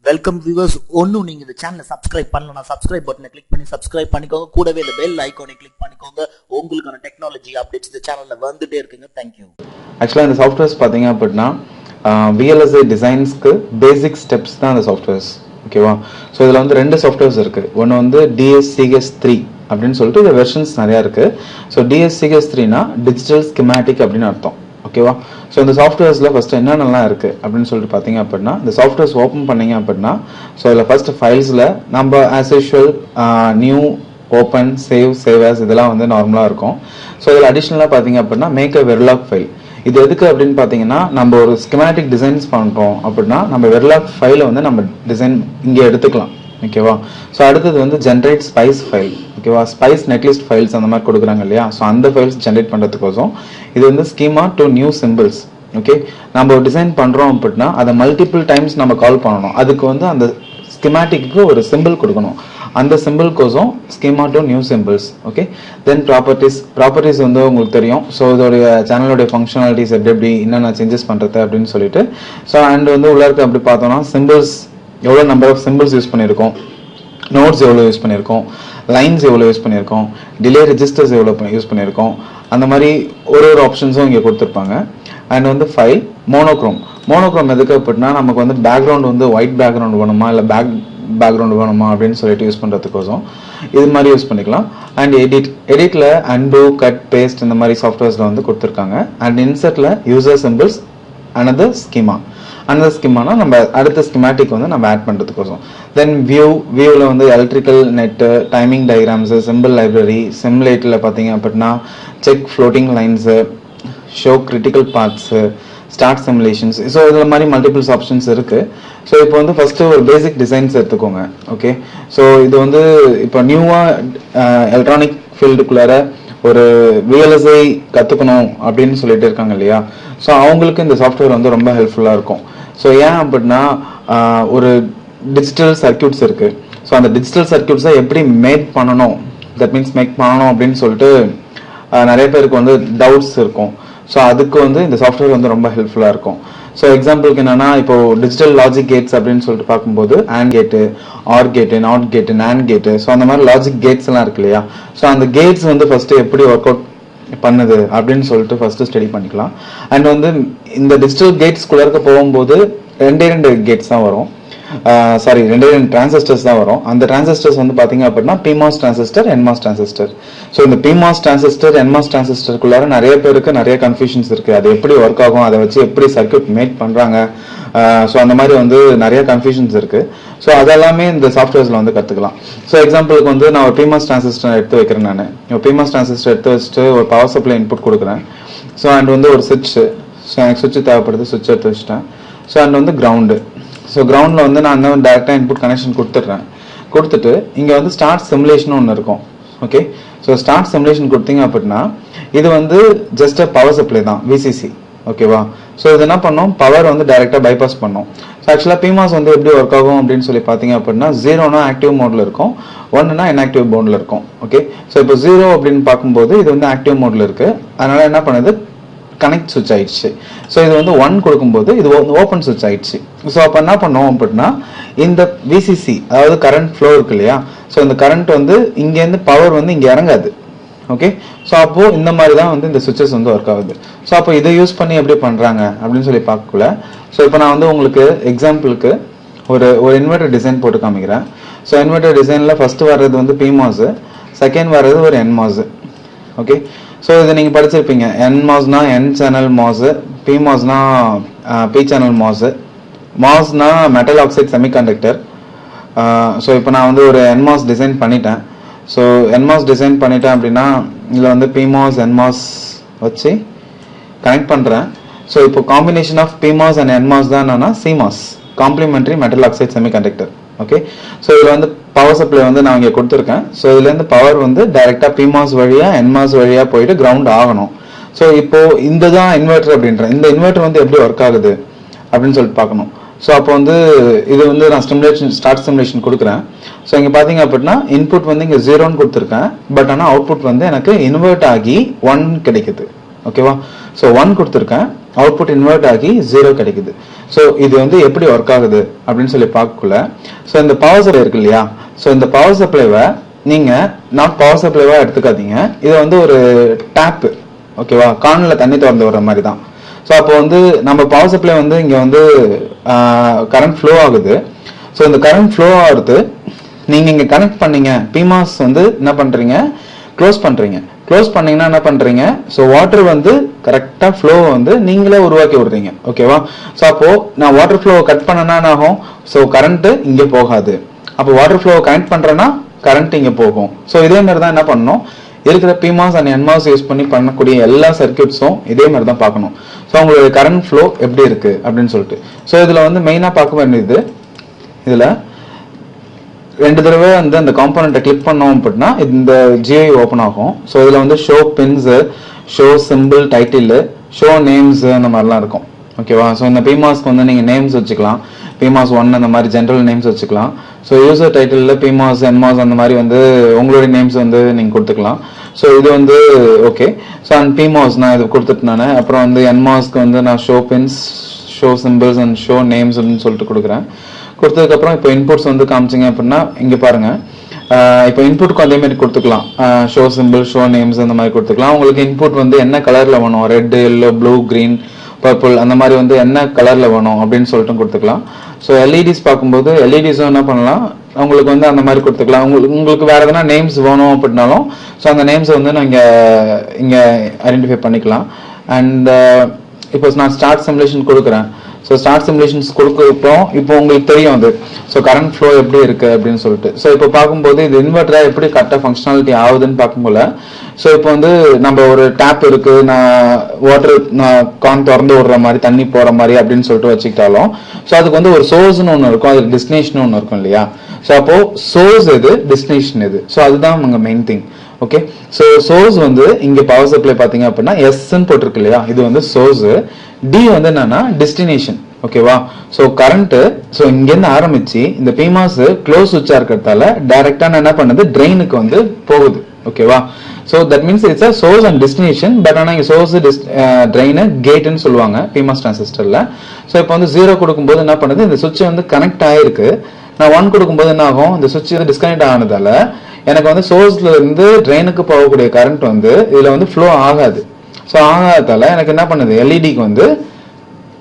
Welcome viewers. ஒன்றும் நீங்கள் இந்த சேனலை சப்ஸ்கிரைப் பண்ணலன்னா சப்ஸ்கிரைப் பட்டனை கிளிக் பண்ணி சப்ஸ்கிரைப் பண்ணிக்கோங்க. கூடவே இந்த பெல் ஐக்கானை கிளிக் பண்ணிக்கோங்க. உங்களுக்கான டெக்னாலஜி அப்டேட்ஸ் இந்த சேனலில் வந்துட்டே இருக்குங்க. தேங்க்யூ. ஆக்சுவலாக இந்த சாஃப்ட்வேர்ஸ் பார்த்தீங்க அப்படின்னா VLSI டிசைன்ஸ்க்கு பேசிக் ஸ்டெப்ஸ் தான் அந்த சாஃப்ட்வேர்ஸ். ஓகேவா? ஸோ இதில் வந்து ரெண்டு சாஃப்ட்வேர்ஸ் இருக்குது. ஒன்று வந்து DSCH3 அப்படின்னு சொல்லிட்டு இந்த வெர்ஷன்ஸ் நிறையா இருக்குது. ஸோ DSCH3னா டிஜிட்டல் ஸ்கிமேட்டிக் அப்படின்னு அர்த்தம். ஓகேவா? ஸோ இந்த சாஃப்ட்வேர்ஸில் ஃபஸ்ட்டு என்னென்னலாம் இருக்குது அப்படின்னு சொல்லிட்டு பார்த்தீங்க அப்படின்னா, இந்த சாஃப்ட்வேர்ஸ் ஓப்பன் பண்ணிங்க அப்படின்னா, ஸோ இதில் ஃபஸ்ட்டு ஃபைல்ஸில் நம்ம as usual new, open, save as இதெல்லாம் வந்து நார்மலாக இருக்கும். ஸோ இதில் அடிஷ்னலாக பார்த்தீங்க அப்படின்னா மேக் அ வெர்லாக் ஃபைல். இது எதுக்கு அப்படின்னு பார்த்தீங்கன்னா, நம்ம ஒரு ஸ்கிமேட்டிக் டிசைன்ஸ் பண்ணுறோம் அப்படின்னா நம்ம வெர்லாக் ஃபைலை வந்து நம்ம டிசைன் இங்கே எடுத்துக்கலாம். ஓகேவா? ஸோ அடுத்தது வந்து ஜென்ரேட் ஸ்பைஸ் ஃபைல். ஓகேவா? ஸ்பைஸ் நெட்லிஸ்ட் ஃபைல்ஸ் அந்த மாதிரி கொடுக்குறாங்க இல்லையா? ஸோ அந்த ஃபைல்ஸ் ஜென்ரேட் பண்ணுறதுக்கோசம் இது வந்து schema to new symbols. Okay, நம்ம ஒரு டிசைன் பண்ணுறோம் அப்படின்னா அதை மல்டிபிள் டைம்ஸ் நம்ம கால் பண்ணணும். அதுக்கு வந்து அந்த ஸ்கிமேட்டிக்கு ஒரு சிம்பிள் கொடுக்கணும். அந்த சிம்பிள்கோசம் schema to new symbols. Okay, then properties வந்து உங்களுக்கு தெரியும். ஸோ இதோடைய சேனலோடைய ஃபங்க்ஷனாலிட்டிஸ் எப்படி என்னென்ன சேஞ்சஸ் பண்ணுறது அப்படின்னு சொல்லிட்டு. ஸோ அண்ட் வந்து உள்ள இருக்க அப்படி பார்த்தோம்னா சிம்பிள்ஸ் எவ்வளோ நம்பர் ஆஃப் சிம்பிள்ஸ் யூஸ் பண்ணியிருக்கோம், நோட்ஸ் எவ்வளோ யூஸ் பண்ணியிருக்கோம், லைன்ஸ் எவ்வளோ யூஸ் பண்ணியிருக்கோம், டிலே ரெஜிஸ்டர்ஸ் எவ்வளோ யூஸ் பண்ணியிருக்கோம், அந்த மாதிரி ஒரு ஆப்ஷன்ஸும் இங்கே கொடுத்துருப்பாங்க. அண்ட் வந்து ஃபைல் மோனோக்ரோம் எதுக்கு அப்படின்னா, நமக்கு வந்து பேக்ரவுண்ட் வந்து ஒயிட் பேக்ரவுண்ட் வேணுமா இல்லை பேக்ரவுண்ட் வேணுமா அப்படின்னு சொல்லிட்டு யூஸ் பண்ணுறதுக்கோசம் இது மாதிரி யூஸ் பண்ணிக்கலாம். அண்ட் எடிட்டில் அன்டூ, கட், பேஸ்ட் இந்த மாதிரி சாஃப்ட்வேர்ஸில் வந்து கொடுத்துருக்காங்க. அண்ட் இன்சர்ட்டில் யூசர் சிம்பிள்ஸ் another ஸ்கீமானா நம்ம அடுத்த ஸ்கிமேட்டிக் வந்து நம்ம ஆட் பண்ணுறதுக்கோசம். தென் வியூவில் வந்து electrical net, timing diagrams, symbol library, சிம்லேட்டில் பார்த்தீங்க அப்படின்னா check floating lines, show critical parts, start simulations. So இதில் மாதிரி மல்டிபிள்ஸ் ஆப்ஷன்ஸ் இருக்குது. ஸோ இப்போ வந்து ஃபஸ்ட்டு ஒரு பேசிக் டிசைன்ஸ் எடுத்துக்கோங்க. ஓகே, ஸோ இது வந்து இப்போ நியூவாக எலக்ட்ரானிக் ஃபீல்டுக்குள்ளார ஒரு VLSI கற்றுக்கணும் அப்படின்னு சொல்லிட்டு இருக்காங்க இல்லையா? ஸோ அவங்களுக்கு இந்த சாஃப்ட்வேர் வந்து ரொம்ப ஹெல்ப்ஃபுல்லாக இருக்கும். ஸோ ஏன் அப்படின்னா ஒரு டிஜிட்டல் சர்க்கியூட்ஸ் இருக்குது. ஸோ அந்த டிஜிட்டல் சர்க்கியூட்ஸை எப்படி மேக் பண்ணணும் அப்படின்னு சொல்லிட்டு நிறைய பேருக்கு வந்து டவுட்ஸ் இருக்கும். ஸோ அதுக்கு வந்து இந்த சாஃப்ட்வேர் வந்து ரொம்ப ஹெல்ப்ஃபுல்லாக இருக்கும். ஸோ எக்ஸாம்பிளுக்கு என்னன்னா, இப்போ டிஜிட்டல் லாஜிக் கேட்ஸ் அப்படின்னு சொல்லிட்டு பார்க்கும்போது AND கேட்டு, ஆர் கேட்டு, நாட் கேட்டு, NAND கேட்டு, ஸோ அந்த மாதிரி லாஜிக் கேட்ஸ் எல்லாம் இருக்கு இல்லையா? ஸோ அந்த கேட்ஸ் வந்து ஃபர்ஸ்ட் எப்படி ஒர்க் அவுட் பண்ணுது அப்படின்னு சொல்லிட்டு ஃபர்ஸ்ட் ஸ்டடி பண்ணிக்கலாம். அண்ட் வந்து இந்த டிஜிட்டல் கேட்ஸ்குள்ள இருக்க போகும்போது ரெண்டு கேட்ஸ் தான் வரும். ரெண்டு டிரான்சிஸ்டர்ஸ் தான் வரும். அந்த டிரான்சிஸ்டர்ஸ் வந்து பாத்தீங்க அப்படின்னா PMOS transistor, NMOS transistor. So இந்த PMOS டிரான்சிஸ்டர், NMOS டிரான்சிஸ்டருக்குள்ளார நிறைய பேருக்கு நிறைய கன்ஃபியூஷன்ஸ் இருக்கு. அது எப்படி ஒர்க் ஆகும், அதை வச்சு எப்படி சர்க்கியூட் மேக் பண்றாங்க, ஸோ அந்த மாதிரி வந்து நிறைய கன்ஃபியூஷன்ஸ் இருக்கு. ஸோ அதெல்லாமே இந்த சாஃப்ட்வேர்ஸ்ல வந்து கத்துக்கலாம். ஸோ எக்ஸாம்பிளுக்கு வந்து நான் ஒரு PMOS டிரான்சிஸ்டர் எடுத்து வைக்கிறேன். நான் PMOS டிரான்சிஸ்டர் எடுத்து வச்சுட்டு ஒரு பவர் சப்ளை இன்புட் கொடுக்குறேன். ஸோ அண்ட் வந்து ஒரு சுவிட்ச், ஸோ எனக்கு சுவிட்ச் தேவைப்படுது, சுவிட்ச் எடுத்து வச்சுட்டேன். ஸோ அண்ட் வந்து கிரவுண்டு. ஸோ கிரவுண்டில் வந்து நான் வந்து டேரெக்டாக இன்புட் கனெக்ஷன் கொடுத்துட்டு இங்கே வந்து ஸ்டார்ட் சிமுலேஷன் ஒன்று இருக்கும். ஓகே, ஸோ ஸ்டார்ட் சிமுலேஷன் கொடுத்தீங்க அப்படின்னா இது வந்து ஜஸ்ட் பவர் சப்ளை தான், VCC. ஓகேவா? ஸோ இது என்ன பண்ணோம், பவர் வந்து டைரெக்டாக பைபாஸ் பண்ணோம். ஸோ ஆக்சுவலாக PMOS வந்து எப்படி ஒர்க் ஆகும் அப்படின்னு சொல்லி பார்த்தீங்க அப்படின்னா, 0னா ஆக்டிவ் மோடில் இருக்கும், 1னா இன்ஆக்டிவ் மோடில் இருக்கும். ஓகே, ஸோ இப்போ 0 அப்படின்னு பார்க்கும்போது இது வந்து ஆக்டிவ் மோடில் இருக்குது. அதனால என்ன பண்ணுது, கனெக்ட் சுவிட்ச் ஆயிடுச்சு. ஸோ இது வந்து 1 கொடுக்கும்போது இது ஓப்பன் சுவிட்ச் ஆயிடுச்சு. ஸோ அப்போ என்ன பண்ணோம் அப்படின்னா, இந்த VCC அதாவது கரண்ட் ஃப்ளோ இருக்கு இல்லையா? ஸோ இந்த கரண்ட் வந்து இங்கேருந்து பவர் வந்து இங்கே இறங்காது. ஓகே, ஸோ அப்போ இந்த மாதிரி தான் வந்து இந்த சுவிட்சஸ் வந்து ஒர்க் ஆகுது. ஸோ அப்போ இதை யூஸ் பண்ணி எப்படி பண்ணுறாங்க அப்படின்னு சொல்லி பார்க்கல. ஸோ இப்போ நான் வந்து உங்களுக்கு எக்ஸாம்பிளுக்கு ஒரு இன்வெர்டர் டிசைன் போட்டு காமிக்கிறேன். ஸோ இன்வெர்டர் டிசைனில் ஃபர்ஸ்ட் வர்றது வந்து PMOS, செகண்ட் வர்றது ஒரு NMOS. ஓகே, ஸோ இதை நீங்கள் படிச்சிருப்பீங்க. NMOSனா N சேனல் MOS, PMOSனா P சேனல் MOS, MOSனா மெட்டல் ஆக்சைடு செமிகண்டக்டர். ஸோ இப்போ நான் வந்து ஒரு NMOS டிசைன் பண்ணிட்டேன். ஸோ NMOS டிசைன் பண்ணிட்டேன் அப்படின்னா இதில் வந்து PMOS NMOS வச்சு கனெக்ட் பண்ணுறேன். ஸோ இப்போ combination of PMOS and NMOS தான் என்னன்னா CMOS, complementary metal oxide semiconductor. Okay, so இதில் வந்து பவர் சப்ளை வந்து நான் இங்கே கொடுத்துருக்கேன். ஸோ இதுலேருந்து பவர் வந்து டைரெக்டாக PMOS வழியாக NMOS வழியாக போயிட்டு கிரவுண்ட் ஆகணும். ஸோ இப்போ இந்த தான் இன்வெர்டர் அப்படின்ற இந்த இன்வெர்டர் வந்து எப்படி ஒர்க் ஆகுது அப்படின்னு சொல்லிட்டு பார்க்கணும். ஸோ அப்போ வந்து இது வந்து நான் ஸ்டார்ட் சிமுலேஷன் கொடுக்குறேன். ஸோ இங்கே பார்த்தீங்க அப்படின்னா இன்புட் வந்து இங்கே 0ன்னு கொடுத்துருக்கேன். பட் ஆனால் அவுட்புட் வந்து எனக்கு இன்வெர்ட் ஆகி 1 கிடைக்குது. ஓகேவா. ஸோ 1 கொடுத்துருக்கேன், அவுட்புட் இன்வெர்ட் ஆகி 0 கிடைக்குது. ஸோ இது வந்து எப்படி ஒர்க் ஆகுது அப்படின்னு சொல்லி பார்க்கக்குள்ள, ஸோ இந்த பவர் சப்ளை இருக்கு இல்லையா, ஸோ இந்த பவர் சப்ளைவை நீங்க நாட் பவர் சப்ளைவா எடுத்துக்காதீங்க, இது வந்து ஒரு டேப், ஓகேவா, கான்ல தண்ணி திறந்து வர்ற மாதிரி தான். ஸோ அப்போ வந்து நம்ம பவர் சப்ளை வந்து இங்க வந்து கரண்ட் ஃப்ளோ ஆகுது. ஸோ இந்த கரண்ட் ஃப்ளோ ஆகுறது நீங்க இங்க கனெக்ட் பண்ணீங்க, பிமாஸ் வந்து என்ன பண்றீங்க, க்ளோஸ் பண்றீங்க. க்ளோஸ் பண்ணீங்கன்னா என்ன பண்றீங்க, ஸோ வாட்டர் வந்து கரெக்டா ஃப்ளோ வந்து நீங்களே உருவாக்கி விடுறீங்க, ஓகேவா. ஸோ அப்போ நான் வாட்டர் ஃப்ளோ கட் பண்ணனா என்ன ஆகும், ஸோ கரண்ட் இங்கே போகாது. அப்போ வாட்டர் ஃப்ளோ கனெக்ட் பண்றேன்னா கரண்ட் இங்க போகும். ஸோ இதே மாதிரி தான் என்ன பண்ணணும், இருக்கிற பிமாஸ் அண்ட் என்மாஸ் யூஸ் பண்ணி பண்ணக்கூடிய எல்லா சர்க்கியூட்ஸும் இதே மாதிரி தான் பார்க்கணும். ஸோ உங்களுடைய கரண்ட் ஃப்ளோ எப்படி இருக்கு அப்படின்னு சொல்லிட்டு. ஸோ இதுல வந்து மெயினா பார்க்க வேண்டியது, இதுல 2 தடவை வந்து அந்த காம்போனண்ட்டை கிளிக் பண்ணோம் அப்படின்னா இந்த GUI ஓப்பன் ஆகும். ஸோ இதுல வந்து show pins, show simple, title, show names அந்த மாதிரிலாம் இருக்கும், ஓகேவா. ஸோ இந்த பிமாஸ்க்கு வந்து நீங்க நேம்ஸ் வச்சுக்கலாம், பிமாஸ் 1 அந்த மாதிரி ஜென்ரல் நேம்ஸ் வச்சுக்கலாம். ஸோ யூசர் டைட்டில் பிமாஸ் என்மாஸ் அந்த மாதிரி வந்து உங்களுடைய நேம்ஸ் வந்து நீங்க கொடுத்துக்கலாம். ஸோ இது வந்து ஓகே. ஸோ அண்ட் பிமாஸ் நான் இது கொடுத்துட்டேன். அப்புறம் வந்து என்மாஸ்க்கு வந்து நான் show pins, show symbols and show names சொல்லிட்டு கொடுக்குறேன். கொடுத்ததுக்கப்புறம் இப்போ இன்புட்ஸ் வந்து காமிச்சிங்க அப்படின்னா இங்கே பாருங்க, இப்போ இன்புட்க்கு அதே மாதிரி கொடுத்துக்கலாம், ஷோ சிம்பிள், ஷோ நேம்ஸ் அந்த மாதிரி கொடுத்துக்கலாம். உங்களுக்கு இன்புட் வந்து என்ன கலர்ல வேணும், red, yellow, blue, green, purple அந்த மாதிரி வந்து என்ன கலர்ல வேணும் அப்படின்னு சொல்லிட்டு கொடுத்துக்கலாம். ஸோ எல்இடிஸ் பார்க்கும்போது எல்இடிஸும் என்ன பண்ணலாம், உங்களுக்கு வந்து அந்த மாதிரி கொடுத்துக்கலாம். உங்களுக்கு வேற எதனா நேம்ஸ் வேணும் அப்படின்னாலும் ஸோ அந்த நேம்ஸை வந்து நான் இங்கே ஐடென்டிஃபை பண்ணிக்கலாம். அண்ட் இப்போ நான் ஸ்டார்ட் சிமுலேஷன் கொடுக்குறேன். ஸோ ஸ்டார்ட் சிமுலேஷன்ஸ் கொடுக்குறப்போ இப்போ உங்களுக்கு தெரியும் அது, ஸோ கரண்ட் ஃப்ளோ எப்படி இருக்கு அப்படின்னு சொல்லிட்டு. ஸோ இப்போ பார்க்கும்போது இது இன்வெர்டரா எப்படி கரெக்டாக ஃபங்க்ஷனாலிட்டி ஆகுதுன்னு பார்க்கும்போது, ஸோ இப்போ வந்து நம்ம ஒரு டேப் இருக்கு, நான் வாட்டர் நான் கான் திறந்து விடுற மாதிரி தண்ணி போற மாதிரி அப்படின்னு சொல்லிட்டு வச்சுக்கிட்டாலும், ஸோ அதுக்கு வந்து ஒரு சோர்ஸ்னு ஒன்று இருக்கும், அதுக்கு டெஸ்டினேஷன் ஒன்று இருக்கும் இல்லையா. ஸோ அப்போ சோர்ஸ் எது, டெஸ்டினேஷன் எது, ஸோ அதுதான் உங்க main thing. Okay. So source வந்து இங்க பவர் சப்ளை பாத்தீங்க அப்படின்னா எஸ்ன்னு போட்டிருக்கு இல்லையா, இது வந்து சோர்ஸ். டி வந்து என்னன்னா டெஸ்டினேஷன், ஓகேவா. ஸோ கரண்ட் ஸோ இங்கேருந்து ஆரம்பிச்சு இந்த பிமாஸ் க்ளோஸ் சுவிட்சா இருக்கிறதால டைரக்டா என்ன பண்ணுது, ட்ரெயினுக்கு வந்து போகுது, ஓகேவா. So that means it's a source and destination. But ஆனால் இங்கே சோர்ஸ் ட்ரெயின் கேட்னு சொல்லுவாங்க பிமாஸ் டிரான்சிஸ்டர்ல. ஸோ இப்போ வந்து 0 கொடுக்கும்போது என்ன பண்ணுது, இந்த சுவிட்ச் வந்து கனெக்ட் ஆயிருக்கு. நான் 1 கொடுக்கும்போது என்ன ஆகும், இந்த சுவிட்ச் வந்து டிஸ்கனெக்ட் ஆனதால எனக்கு வந்து சோர்ஸ்ல இருந்து ட்ரெயினுக்கு போகக்கூடிய கரண்ட் வந்து இதுல வந்து ஃப்ளோ ஆகாது. ஸோ ஆகாததால எனக்கு என்ன பண்ணுது, எல்இடிக்கு வந்து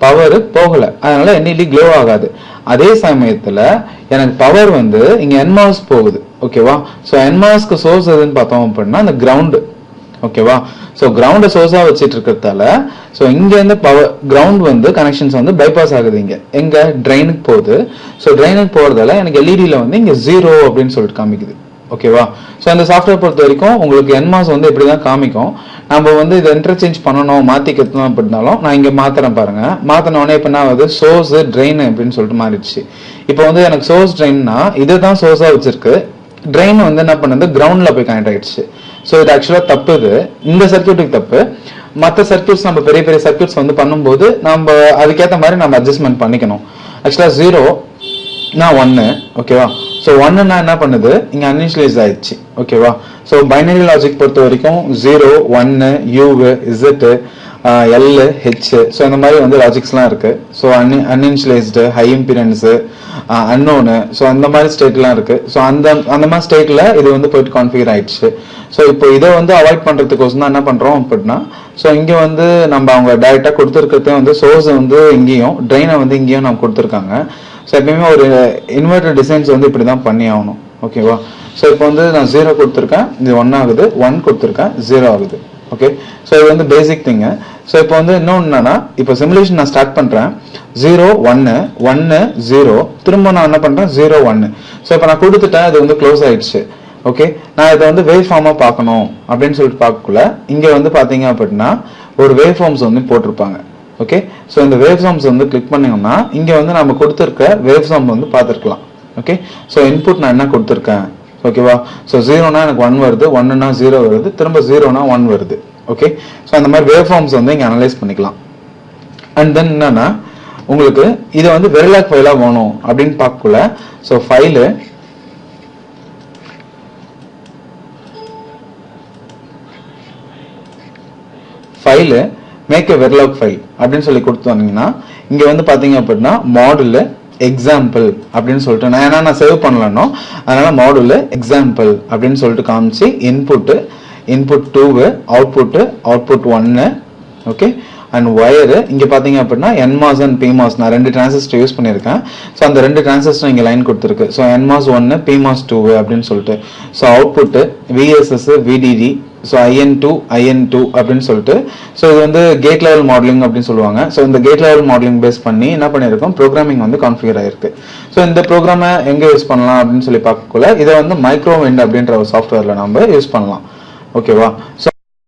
பவர் போகல, அதனால எல்இடி க்ளோ ஆகாது. அதே சமயத்துல எனக்கு பவர் வந்து இங்க என்மாஸ் போகுது, ஓகேவா. ஸோ என்மாஸ்க்கு சோர்ஸ் எதுன்னு பார்த்தோம் அப்படின்னா இந்த கிரவுண்ட், ஓகேவா. ஸோ கிரவுண்ட சோர்ஸா வச்சிட்டு இருக்கிறதால ஸோ இங்க இருந்து பவர் கிரவுண்ட் வந்து கனெக்ஷன்ஸ் வந்து பைபாஸ் ஆகுது, இங்க எங்க ட்ரெயினுக்கு போகுது. ஸோ ட்ரெயினுக்கு போறதால எனக்கு எல்இடியில வந்து இங்க 0 அப்படின்னு சொல்லிட்டு காமிக்குது, ஓகேவா. ஸோ அந்த சாஃப்ட்வேர் பொறுத்த வரைக்கும் உங்களுக்கு என்மாஸ் வந்து இப்படிதான் காமிக்கும். நம்ம வந்து இதை இன்டர்சேஞ்ச் பண்ணணும், மாத்திக்கணும் அப்படின்னாலும் நான் இங்க மாத்துறேன் பாருங்க. மாத்தினோடனே இப்ப நான் வந்து சோர்ஸ் ட்ரெயின் அப்படின்னு சொல்லிட்டு மாறிடுச்சு. இப்போ வந்து எனக்கு சோர்ஸ் ட்ரெயின்னா இதுதான் சோர்ஸா வச்சிருக்கு, ட்ரெயின் வந்து என்ன பண்ணுது, கிரவுண்ட்ல போய் கனெக்ட் ஆயிடுச்சு. ஸோ இது ஆக்சுவலா தப்பு, இது இந்த சர்க்கியூட்டுக்கு தப்பு. மற்ற சர்க்கியூட்ஸ் நம்ம பெரிய பெரிய சர்க்கியூட்ஸ் வந்து பண்ணும்போது நம்ம அதுக்கேற்ற மாதிரி நம்ம அட்ஜஸ்ட்மெண்ட் பண்ணிக்கணும். ஆக்சுவலா 0 நான் 1, ஓகேவா. ஸோ 1ன்னா என்ன பண்ணுது, இங்க அன்இனிஷியலைஸ் ஆயிடுச்சு, ஓகேவா. ஸோ பைனரி லாஜிக் பொறுத்த வரைக்கும் 0, 1, U, Z, L, H, so இந்த மாதிரி வந்து லாஜிக்ஸ்லாம் இருக்கு. ஸோ அன்இனிஷியலைஸ்டு, ஹை இம்பிடன்ஸ், அன்னோனு, ஸோ அந்த மாதிரி ஸ்டேட்லாம் இருக்கு. ஸோ அந்த மாதிரி ஸ்டேட்ல இது வந்து போயிட்டு கான்ஃபிகர் ஆயிடுச்சு. ஸோ இப்போ இதை வந்து அவாய்ட் பண்றதுக்கோசம் தான் என்ன பண்றோம் அப்படின்னா, ஸோ இங்க வந்து நம்ம அவங்க டைரக்டா கொடுத்துருக்கிறதே வந்து சோர்ஸ் வந்து இங்கேயும் ட்ரெயினை வந்து இங்கேயும் நம்ம கொடுத்துருக்காங்க. ஸோ எப்பயுமே ஒரு இன்வெர்டர் டிசைன்ஸ் வந்து இப்படிதான் பண்ணி ஆகணும், ஓகேவா. ஸோ இப்போ வந்து நான் 0 கொடுத்துருக்கேன், இது 1 ஆகுது, 1 கொடுத்துருக்கேன், 0 ஆகுது, ஓகே. ஸோ இது வந்து பேசிக் திங். ஸோ இப்போ வந்து இன்னொன்று என்னன்னா, இப்போ சிமுலேஷன் நான் ஸ்டார்ட் பண்றேன், 0, 1, 1, 0, திரும்ப நான் என்ன பண்றேன், 0, 1. ஸோ இப்போ நான் கொடுத்துட்டேன், இது வந்து க்ளோஸ் ஆயிடுச்சு, ஓகே. நான் இதை வந்து வேவ் ஃபார்மா பார்க்கணும் அப்படின்னு சொல்லிட்டு பார்க்கக்குள்ள இங்க வந்து பாத்தீங்க அப்படின்னா ஒரு வேவ் ஃபார்ம்ஸ் வந்து போட்டிருப்பாங்க, ஓகே. ஸோ இந்த வேவ் ஃபார்ம்ஸ் வந்து கிளிக் பண்ணீங்கன்னா இங்க வந்து நம்ம கொடுத்துருக்க வேவ் ஃபார்ம் வந்து பார்த்துருக்கலாம், ஓகே. ஸோ இன்புட் நான் என்ன கொடுத்துருக்கேன், ஓகேவா. ஸோ 0னா எனக்கு 1 வருது, 1னா 0 வருது, திரும்ப 0னா 1 வருது, ஓகே. ஸோ அந்த மாதிரி வேவ் ஃபார்ம்ஸ் வந்து இங்க அனலைஸ் பண்ணிக்கலாம். அண்ட் தென் என்னன்னா உங்களுக்கு இதை வந்து வெரிலாக் ஃபைலா வேணும் அப்படின்னு பார்க்கக்குள்ள so file file make a Verilog file அப்படின்னு சொல்லி கொடுத்தோன்னீங்கன்னா இங்கே வந்து பார்த்தீங்க அப்படின்னா மாடுலு எக்ஸாம்பிள் அப்படின்னு சொல்லிட்டு நான் சேவ் பண்ணலன்னோ அதனால மாடுலு எக்ஸாம்பிள் அப்படின்னு சொல்லிட்டு காமிச்சு input 2 output 1 okay and wire இங்கே பார்த்தீங்க அப்படின்னா NMOS அண்ட் PMOS நான் 2 டிரான்சிஸ்டர் யூஸ் பண்ணியிருக்கேன். ஸோ அந்த 2 டிரான்சிஸ்டர் இங்கே லைன் கொடுத்துருக்கு. ஸோ NMOS 1 PMOS 2 அப்படின்னு சொல்லிட்டு so output VSS VDD so IN2 அப்படின்னு சொல்லிட்டு ஸோ இது வந்து கேட் லெவல் மாடலிங் அப்படின்னு சொல்லுவாங்க. ஸோ இந்த கேட் லெவல் மாடலிங் பேஸ் பண்ணி என்ன பண்ணியிருக்கோம் ப்ரோக்ராமிங் வந்து கான்ஃபிகர் ஆயிருக்கு. ஸோ இந்த ப்ரோக்ராமை எங்கே யூஸ் பண்ணலாம் அப்படின்னு சொல்லி பார்க்கக்குள்ள இதை வந்து மைக்ரோவிண்ட் அப்படின்ற ஒரு சாஃப்ட்வேரில் நம்ம யூஸ் பண்ணலாம். ஓகேவா? ஸோ